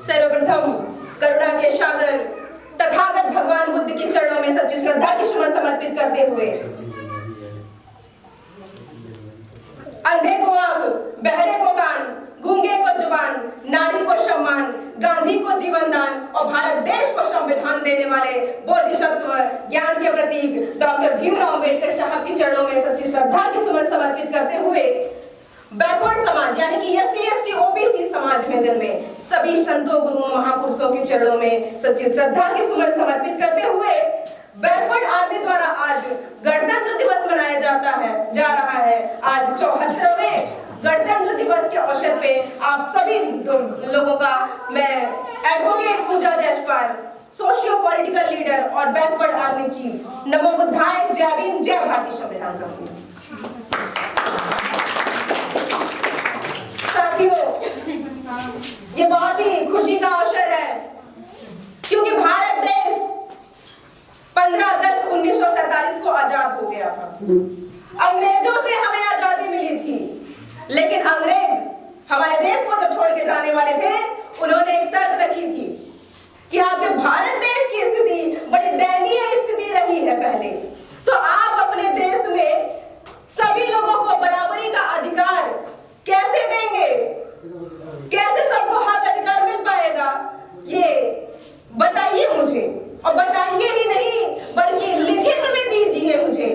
सर्वप्रथम करुणा के सागर तथागत भगवान बुद्ध के चरणों में सच्ची श्रद्धा की सुमन समर्पित करते हुए अंधे को आंख, बहरे को कान, गूंगे को जुबान, नारी को सम्मान, गांधी को जीवन दान और भारत देश को संविधान देने वाले बोधिसत्व ज्ञान के प्रतीक डॉक्टर भीमराव अंबेडकर साहब के चरणों में सच्ची श्रद्धा की सुमन समर्पित करते हुए बैकवर्ड समाज यानी कि एससी एसटी ओबीसी समाज में जन्मे सभी संतों गुरुओं महापुरुषों के चरणों में सच्ची श्रद्धा की सुमन समर्पित करते हुए बैकवर्ड आर्मी द्वारा आज गणतंत्र दिवस मनाया जा रहा है। आज 74वें गणतंत्र दिवस के अवसर पे आप सभी लोगों का मैं एडवोकेट पूजा जयसवाल, सोशियो पॉलिटिकल लीडर और बैकवर्ड आर्मी चीफ नमो बुद्धाय, जय भीम, जय भारतीय संविधान करती हूँ। साथियों, ये बहुत ही खुशी का अवसर है क्योंकि भारत देश 15 अगस्त 1947 को आजाद हो गया था। अंग्रेजों से हमें आजादी मिली थी, लेकिन अंग्रेज हमारे देश को जो छोड़ के जाने वाले थे, उन्होंने एक शर्त रखी थी कि आपके भारत देश की स्थिति बड़ी दयनीय स्थिति रही है पहले, तो आप अपने देश में सभी लोगों को बराबरी का अधिकार कैसे देंगे, कैसे सबको हक अधिकार मिल पाएगा, ये बताइए मुझे। और बताइए ही नहीं बल्कि लिखित में दीजिए मुझे।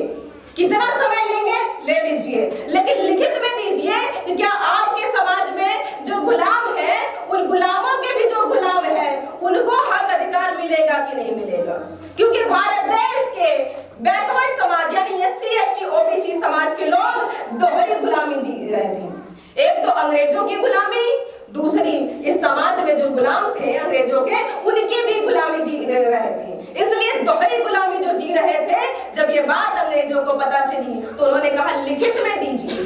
कितना समय लेंगे ले लीजिए, लेकिन लिखित में दीजिए कि क्या आपके समाज में जो गुलाम है, उन गुलामों के भी जो गुलाम है, उनको हक अधिकार मिलेगा कि नहीं मिलेगा। क्योंकि भारत देश के बैकवर्ड समाज यानी एससी एसटी ओबीसी समाज के लोग दोहरी गुलामी जी रहे थे। एक तो अंग्रेजों की गुलामी, दूसरी इस समाज में जो गुलाम थे अंग्रेजों के, उनकी भी गुलामी जी रहे थे। इसलिए दोहरी गुलामी जो जी रहे थे, जब ये बात अंग्रेजों को पता चली तो उन्होंने कहा लिखित में दीजिए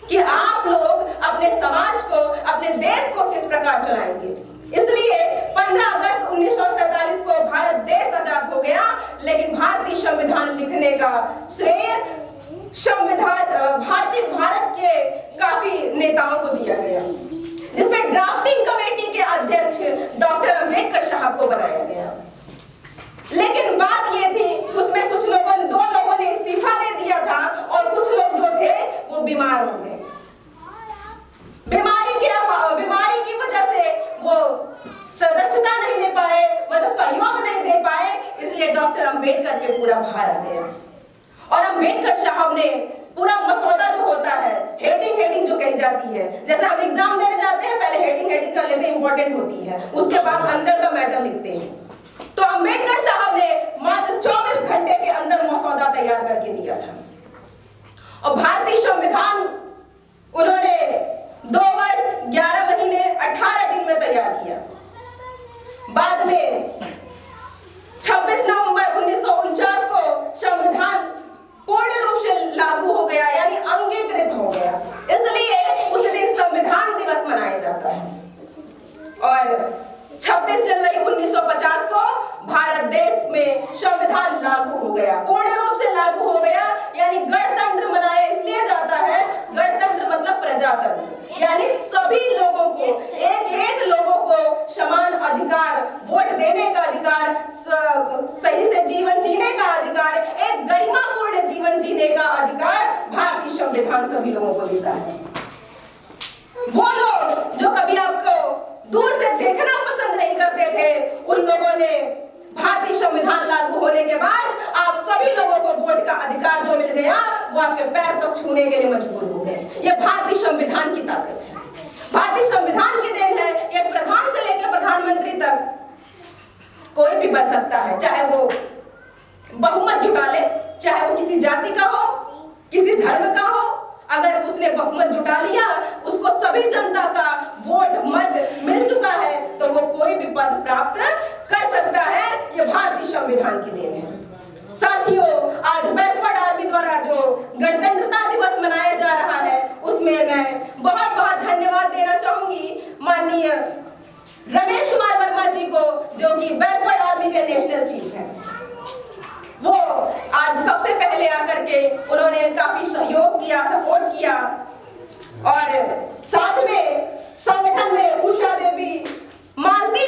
कि आप लोग अपने समाज को, अपने देश को किस प्रकार चलाएंगे। इसलिए 15 अगस्त 1947 को भारत देश आजाद हो गया, लेकिन भारतीय संविधान लिखने का श्रेय भारत के काफी नेताओं को दिया गया, जिसमें ड्राफ्टिंग कमेटी के अध्यक्ष डॉक्टर अंबेडकर साहब को बनाया गया। लेकिन बात ये थी उसमें कुछ लोगों ने, 2 लोगों ने इस्तीफा दे दिया था और कुछ लोग जो थे वो बीमार हो गए। बीमारी की वजह से वो सदस्यता नहीं ले पाए, मतलब सहयोग नहीं दे पाए, इसलिए डॉक्टर अंबेडकर पे पूरा भार आ गया। और अंबेडकर साहब ने पूरा मसौदा जो होता है, हेडिंग जो कही जाती है, जैसे हम एग्जाम देने जाते हैं पहले हेडिंग कर लेते हैं, इंपॉर्टेंट होती है, उसके बाद अंदर का मैटर लिखते हैं। तो अंबेडकर साहब ने मात्र 24 घंटे के अंदर मसौदा तैयार करके दिया था। और भारतीय संविधान उन्होंने 2 वर्ष 11 महीने 18 दिन में तैयार किया। बाद में 26 नवंबर 1949 को संविधान पूर्ण रूप से लागू हो गया, यानी अंगीकृत हो गया। इसलिए उस दिन संविधान दिवस मनाया जाता है। और 26 जनवरी 1950 को भारत देश में संविधान लागू हो गया, पूर्ण रूप से लागू हो गया, यानी गणतंत्र मनाया इसलिए जाता है, गणतंत्र मतलब प्रजातंत्र, यानी सभी लोगों को, एक लोगों को समान अधिकार, वोट देने का अधिकार, सही से जीवन जीने का अधिकार, एक गरिमापूर्ण जीवन जीने का अधिकार भारतीय संविधान सभी लोगों को देता है। वो लोग जो कभी आपको दूर से देखना पसंद नहीं करते थे, उन लोगों ने भारतीय संविधान लागू होने के बाद आप सभी लोगों को वोट का अधिकार जो मिल गया, वो आपके पैर तक छूने के लिए मजबूर हो गए। ये भारतीय संविधान की ताकत है, भारतीय संविधान की देन है। एक प्रधान से लेकर प्रधानमंत्री तक कोई भी बन सकता है, चाहे वो बहुमत जुटा ले, चाहे वो किसी जाति का हो, किसी धर्म का हो। अगर उसने बहुमत जुटा लिया, उसको सभी जनता का वोट मत मिल चुका है, तो वो कोई भी पद प्राप्त कर सकता है। ये भारतीय संविधान की देन है। साथियों, आज बैकवर्ड आर्मी द्वारा जो गणतंत्रता दिवस मनाया जा रहा है, उसमें मैं बहुत बहुत धन्यवाद देना चाहूंगी माननीय रमेश कुमार वर्मा जी को, जो कि बैकवर्ड आर्मी के नेशनल चीफ हैं। वो आज सबसे पहले आकर के उन्होंने काफी सहयोग किया, सपोर्ट किया, और साथ में संगठन में उषा देवी, मालती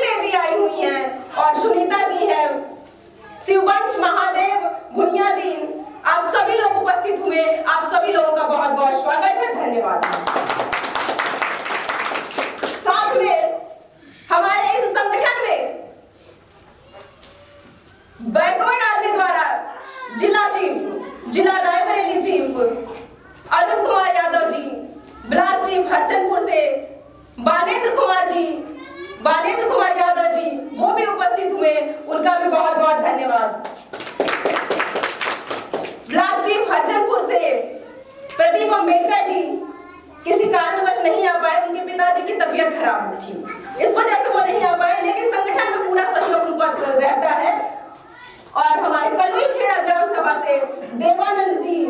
रहता है। और हमारे कलुई खेड़ा ग्राम सभा से देवानंद जी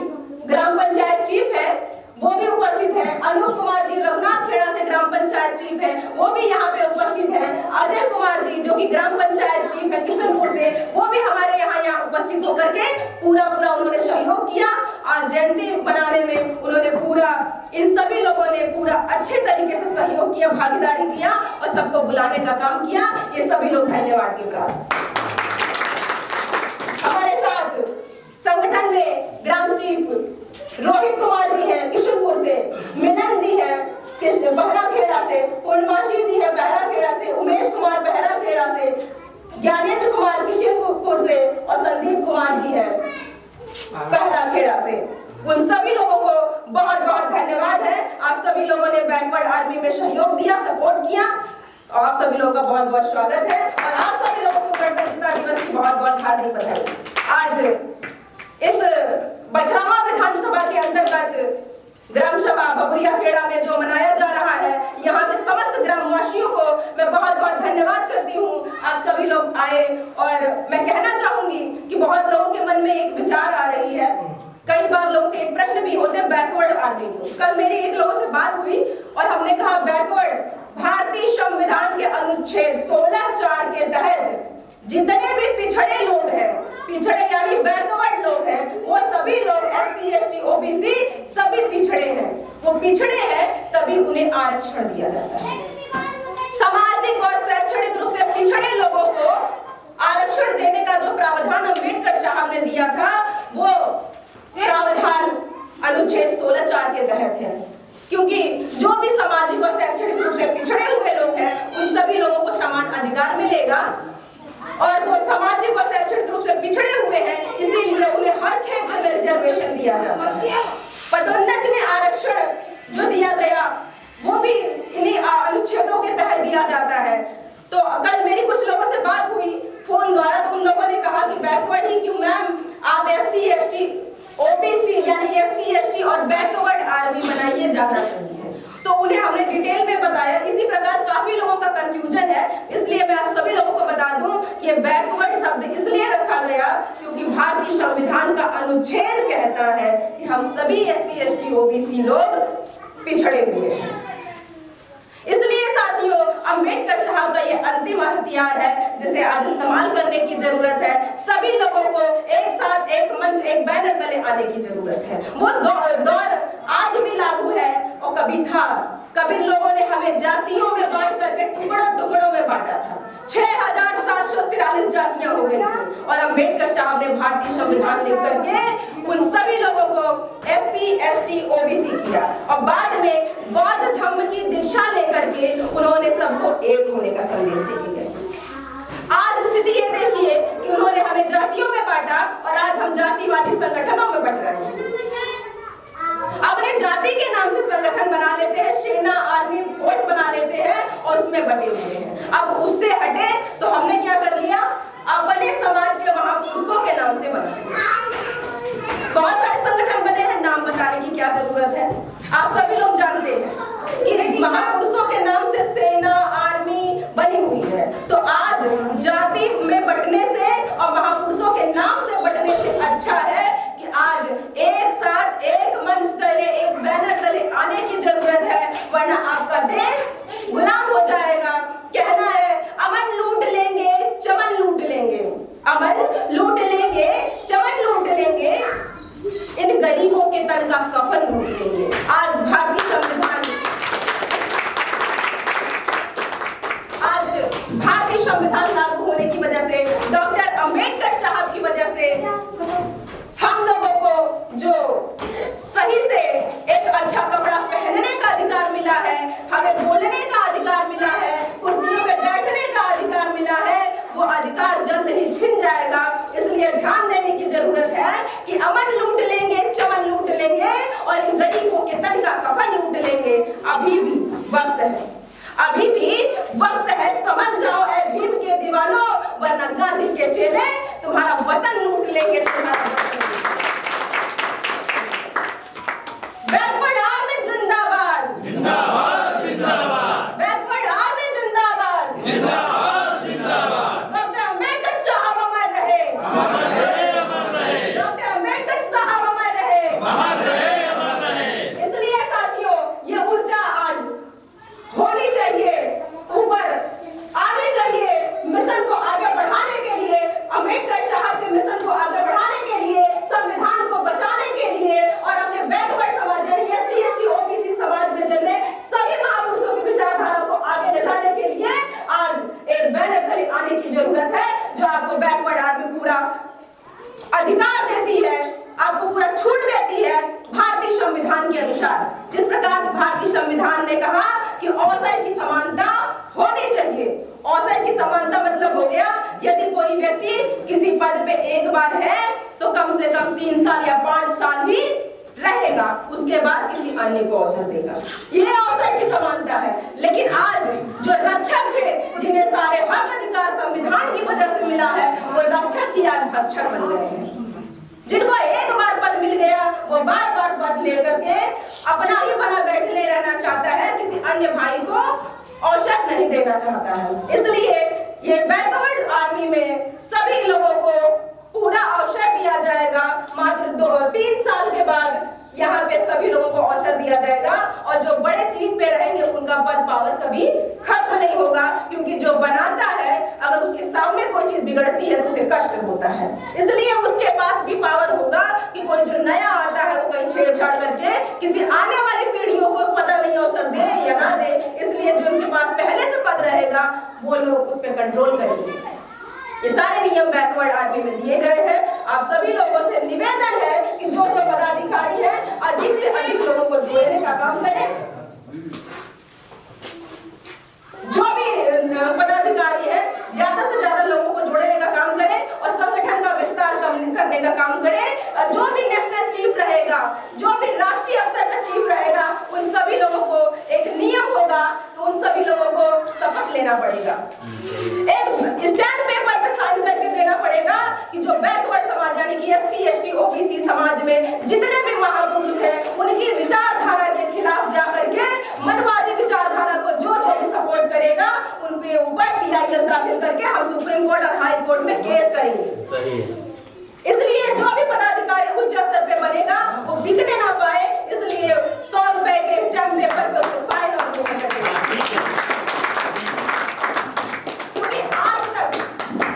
ग्राम पंचायत चीफ है, वो भी उपस्थित है। अनूप कुमार जी रघुनाथ खेड़ा से ग्राम पंचायत चीफ है, वो भी यहाँ पे उपस्थित है। अजय कुमार जी जो कि ग्राम पंचायत चीफ है किशनपुर से, वो भी हमारे यहाँ उपस्थित होकर के पूरा उन्होंने सहयोग किया। आज जयंती बनाने में उन्होंने पूरा, इन सभी लोगों ने पूरा अच्छे तरीके से सहयोग किया, भागीदारी किया और सबको बुलाने का काम किया। ये सभी लोग धन्यवाद के पात्र। हमारे साथ संगठन में ग्राम चीफ रोहित कुमार जी हैं किशनपुर से, मिलन जी हैं बहरा खेड़ा से, पूर्णमासी जी है बहरा खेड़ा से, उमेश कुमार बहरा खेड़ा से, ज्ञानेंद्र कुमार किशनपुर से और संदीप कुमार जी है बहरा खेड़ा से। उन सभी लोगों को बहुत बहुत धन्यवाद है। आप सभी लोगों ने बैकवर्ड आर्मी में सहयोग दिया, सपोर्ट किया। आप सभी लोगों का बहुत बहुत स्वागत है और आप सभी लोगों को गणतंत्रता दिवस की बहुत बहुत हार्दिक बधाई। आज इस बछरावा विधानसभा के अंतर्गत ग्राम सभा भगुरिया खेड़ा में जो मनाया जा रहा है, यहाँ के समस्त ग्रामवासियों को मैं बहुत बहुत धन्यवाद करती हूँ। आप सभी लोग आए और मैं कहना चाहूंगी कि बहुत लोगों के मन में एक विचार आ रही है, कई बार लोगों के एक प्रश्न भी होते हैं बैकवर्ड आर्मी क्यों। कल मेरी एक लोगों से बात हुई और हमने कहा बैकवर्ड भारतीय संविधान के अनुच्छेद 16(4) के तहत जितने भी पिछड़े लोग हैं, पिछड़े यानी बैकवर्ड लोग हैं, वो सभी लोग SC ST OBC सभी पिछड़े हैं। वो पिछड़े हैं तभी उन्हें आरक्षण दिया जाता है। सामाजिक और शैक्षणिक रूप से पिछड़े लोगों को आरक्षण देने का जो प्रावधान अम्बेडकर साहब ने दिया था, वो प्रावधान अनुच्छेद 16(4) के तहत है। क्योंकि जो भी सामाजिक और शैक्षणिक रूप से पिछड़े हुए लोग हैं, उन सभी लोगों को समान अधिकार मिलेगा और वो सामाजिक और शैक्षणिक रूप से पिछड़े हुए हैं, इसीलिए उन्हें हर क्षेत्र में रिजर्वेशन दिया जाता है। पदोन्नति में आरक्षण जो दिया गया वो भी इन्हीं अनुच्छेदों के तहत दिया जाता है। तो कल मेरी कुछ लोगों से बात हुई फोन द्वारा, तो उन लोगों ने कहा कि बैकवर्ड ही क्यों मैम, आप SC ST OBC यानी SC ST और बैकवर्ड आर्मी बनाइए, ज्यादा नहीं है। तो उन्हें हमने डिटेल में बताया। इसी प्रकार काफी लोगों का कंफ्यूजन है, इसलिए मैं आप सभी लोगों को बता दूं कि बैकवर्ड शब्द इसलिए रखा गया क्योंकि भारतीय संविधान का अनुच्छेद कहता है कि हम सभी SC ST OBC लोग पिछड़े हुए हैं। इसलिए साथियों, अम्बेडकर साहब का ये अंतिम हथियार है जिसे आज इस्तेमाल करने की जरूरत है। सभी लोगों को एक साथ एक मंच, एक बैनर तले आने की जरूरत है। वो दौर आज भी लागू है और कभी था। कभी लोगों ने हमें जातियों में बांट करके टुकड़ों में बांटा था। 6743 जातियां हो गई थी और अम्बेडकर साहब ने भारतीय संविधान लिख करके उन सभी लोगों को SC ST OBC किया और बाद में बौद्ध धर्म की दीक्षा लेकर के उन्होंने सबको एक होने का संदेश दे दिया। आज स्थिति ये देखिए कि उन्होंने हमें जातियों में बांटा और आज हम जातिवादी संगठनों में बट रहे हैं। अपने जाति के नाम से संगठन बना लेते हैं, सेना आर्मी फोर्स बना लेते हैं और उसमें बटे हुए हैं। अब उससे हटे तो हमने क्या कर लिया, अपने समाज के महापुरुषों के नाम से बना लिया। बहुत सारे संगठन बने हैं, नाम बताने की क्या जरूरत है। आप सभी लोग जानते हैं कि महापुरुषों के नाम से सेना आर्मी बनी हुई है। तो आज जाति में बटने से और महापुरुषों के नाम से बटने से अच्छा है कि आज एक साथ एक मंच तले, एक बैनर तले आने की जरूरत है, वरना आपका देश गुलाम हो जाएगा। कहना है अमन लूट लेंगे, चमन लूट लेंगे, अमन लूट लेंगे, चमन लूट लेंगे, इन गरीबों के तन का कफन लूट लेंगे। आज भारतीय संविधान लागू होने की वजह से, डॉक्टर अंबेडकर साहब की वजह से हम लोगों को जो सही से एक अच्छा कपड़ा पहनने का अधिकार मिला है, हमें बोलने का अधिकार मिला है, कुर्सियों पे बैठने का अधिकार मिला है, वो अधिकार जल्द ही छिन जाएगा। इसलिए ध्यान देने की जरूरत है कि अमन लूट लेंगे, चमन लूट लेंगे और इन गरीबों के तन का कफन लूट लेंगे। अभी भी वक्त है, अभी भी वक्त है, समझ जाओ ऐ भीम के दीवानों, वरना गांधी के चेले तुम्हारा वतन लूट लेंगे, तुम्हारा वतन। बैकवर्ड आर्मी जिंदाबाद, जिंदाबाद, जिंदाबाद। बैकवर्ड आर्मी जिंदाबाद, जिंदाबाद, जिंदाबाद। डॉक्टर अम्बेडकर किसी पद पे एक बार है तो कम से कम 3 साल या 5 साल ही रहेगा, उसके बाद किसी अन्य को अवसर देगा। यह अवसर की समानता है। लेकिन आज जो रक्षक थे, जिन्हें सारे हक अधिकार संविधान की वजह से मिला है, वो रक्षक ही आज भक्षक बन गए हैं। जिनको एक बार पद मिल गया, वो बार बार पद लेकर के अपना ही बना बैठे रहना चाहता है, किसी अन्य भाई को अवसर नहीं देना चाहता है। इसलिए ये बैकवर्ड आर्मी में सभी लोगों को पूरा अवसर दिया जाएगा। मात्र 2-3 साल के बाद यहाँ पे सभी लोगों को अवसर दिया जाएगा, और जो बड़े चीफ पे रहेंगे उनका पद पावर कभी खत्म नहीं होगा, क्योंकि जो बनाता है अगर उसके सामने कोई चीज बिगड़ती है तो उसे कष्ट होता है। इसलिए उसके पास भी पावर होगा कि कोई जो नया आता है वो कहीं छेड़छाड़ करके किसी आने वाली पीढ़ियों को पता नहीं अवसर दे या ना दे। इसलिए जो उनके पास पहले से पद रहेगा वो लोग उस पर कंट्रोल करेंगे। ये सारे नियम बैकवर्ड आर्मी में दिए गए हैं। आप सभी लोगों से निवेदन है कि जो जो पदाधिकारी है अधिक से अधिक लोगों को जोड़ने का काम करें। जो भी पदाधिकारी है ज्यादा से ज्यादा लोगों को जोड़ने का काम करें और संगठन का विस्तार करने का काम करें। जो भी नेशनल चीफ रहेगा, जो भी राष्ट्रीय स्तर पर चीफ रहेगा, उन सभी लोगों को एक नियम होगा कि उन सभी लोगों को शपथ लेना पड़ेगा, एक स्टैम्प पेपर पे साइन करके देना पड़ेगा कि जो बैकवर्ड समाज यानी कि SC ST OBC समाज में जितने भी महापुरुष हैं उनकी विचारधारा के खिलाफ जाकर के मनवादी विचारधारा को जो भी सपोर्ट करेगा उनके ऊपर PIL दाखिल करके हम सुप्रीम कोर्ट और हाई कोर्ट में केस करेंगे। सही है। इसलिए जो भी पदाधिकारी उच्च स्तर पे बनेगा वो बिकने ना पाए, इसलिए 100 रुपए के स्टैम्प पेपर पे उसको साइन और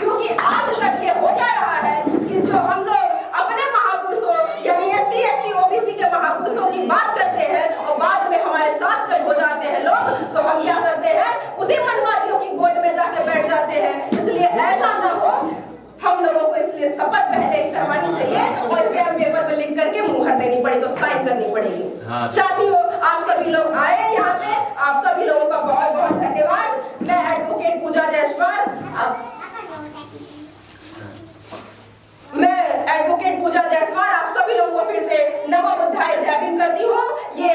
क्योंकि आज तक ये होता रहा है कि जो हम लोग अपने महापुरुषों यानी SC ST OBC के महापुरुषों की बात करते हैं और बाद में हमारे साथ जब हो जाते हैं लोग तो हम क्या करते हैं, उसी मनवादियों की गोद में जाकर बैठ जाते हैं। इसलिए ऐसा ना हो, हम लोगों को इसलिए शपथ पहले करवानी चाहिए और स्टैम्प पेपर पे लिख करके मुहर देनी पड़ेगी और साइन करनी पड़ेगी। साथियों, आप सभी लोग आए यहाँ पे, आप सभी लोगों का बहुत बहुत धन्यवाद। मैं एडवोकेट पूजा जायसवाल आप सभी लोगों को फिर से नमो बुद्धाय जय भीम करती हूँ। ये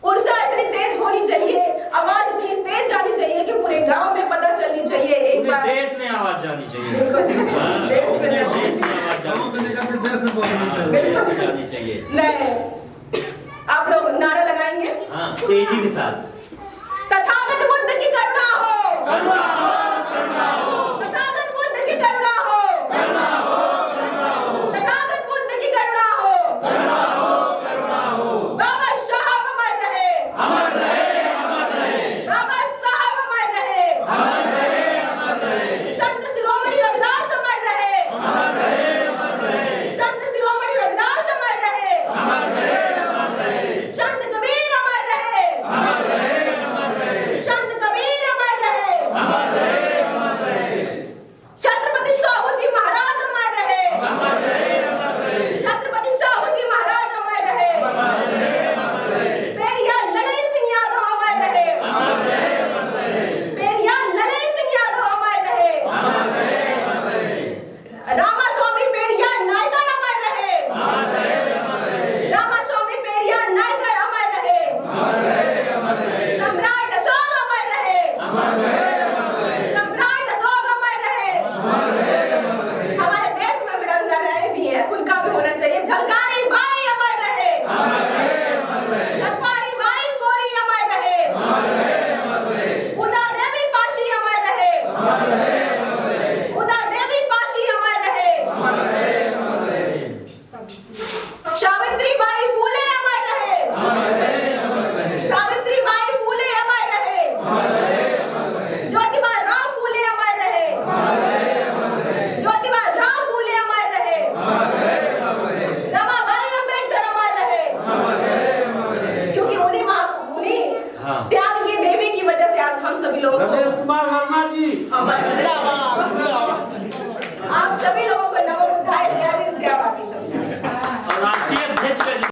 ऊर्जा इतनी तेज होनी चाहिए, आवाज इतनी तेज जानी चाहिए कि पूरे गांव में पता चलनी चाहिए, एक बार देश में आवाज जानी चाहिए, देश में जानी चाहिए। मैं आप लोग नारा लगाएंगे तेजी के साथ। तथागत बुद्ध की करुणा हो, करुणा हो, करुणा हो। तथागत बुद्ध की करुणा हो, करुणा हो, करुणा हो। तथागत बुद्ध की करुणा हो, करुणा हो, करुणा हो। बाबा साहब अमर रहे, अमर रहे, अमर रहे। बाबा साहब अमर रहे, अमर रहे, अमर रहे। संत शिरोमणि रविदास अमर रहे, अमर रहे, अमर रहे। संत शिरोमणि रविदास अमर रहे, अमर रहे, अमर रहे। संत कबीर अमर रहे, अमर रहे, अमर रहे। संत कबीर अमर रहे, अमर रहे, अमर रहे। छत्रपति साहू जी महाराज अमर रहे, अमर रहे, अमर रहे। छत्रपति साहू जी महाराज अमर रहे, अमर रहे, अमर रहे। पेरिया ललई सिंह यादव अमर रहे, अमर रहे, अमर रहे। पेरिया ललई सिंह यादव अमर रहे, अमर रहे, अमर रहे। रामास्वामी पेरिया नायकर अमर रहे, अमर रहे, अमर रहे। रामास्वामी पेरिया नायकर अमर रहे, अमर रहे, अमर रहे। सम्राट अशोक अमर रहे, अमर रहे, अमर रहे। सम्राट अशोक अमर रहे। अमर रहे, अमर रहे। हमारे देश में वीरांगनाएं भी हैं, उनका भी होना चाहिए। झलकारी बाई अमर रहे, अमर रहे, अमर रहे। झलकारी बाई कोरी अमर रहे, अमर रहे, अमर रहे। उदा देवी पाशी अमर रहे, अमर रहे, अमर रहे। उदा देवी पाशी अमर रहे, अमर रहे, अमर रहे। सावित्री बाई फूले अमर रहे, अमर रहे, अमर रहे। सावित्री बाई फूले अमर रहे, अमर रहे, अमर रहे। ज्योतिबा राव फूले अमर रहे, अमर रहे, अमर रहे। ज्योतिबा राव फूले अमर रहे, अमर रहे, अमर रहे। रमाबाई अम्बेडकर अमर रहे, अमर रहे, अमर रहे। क्योंकि उन्हीं त्याग की देवी की वजह से आज हम सभी लोगों को रमेश कुमार वर्मा जी अमर रहे।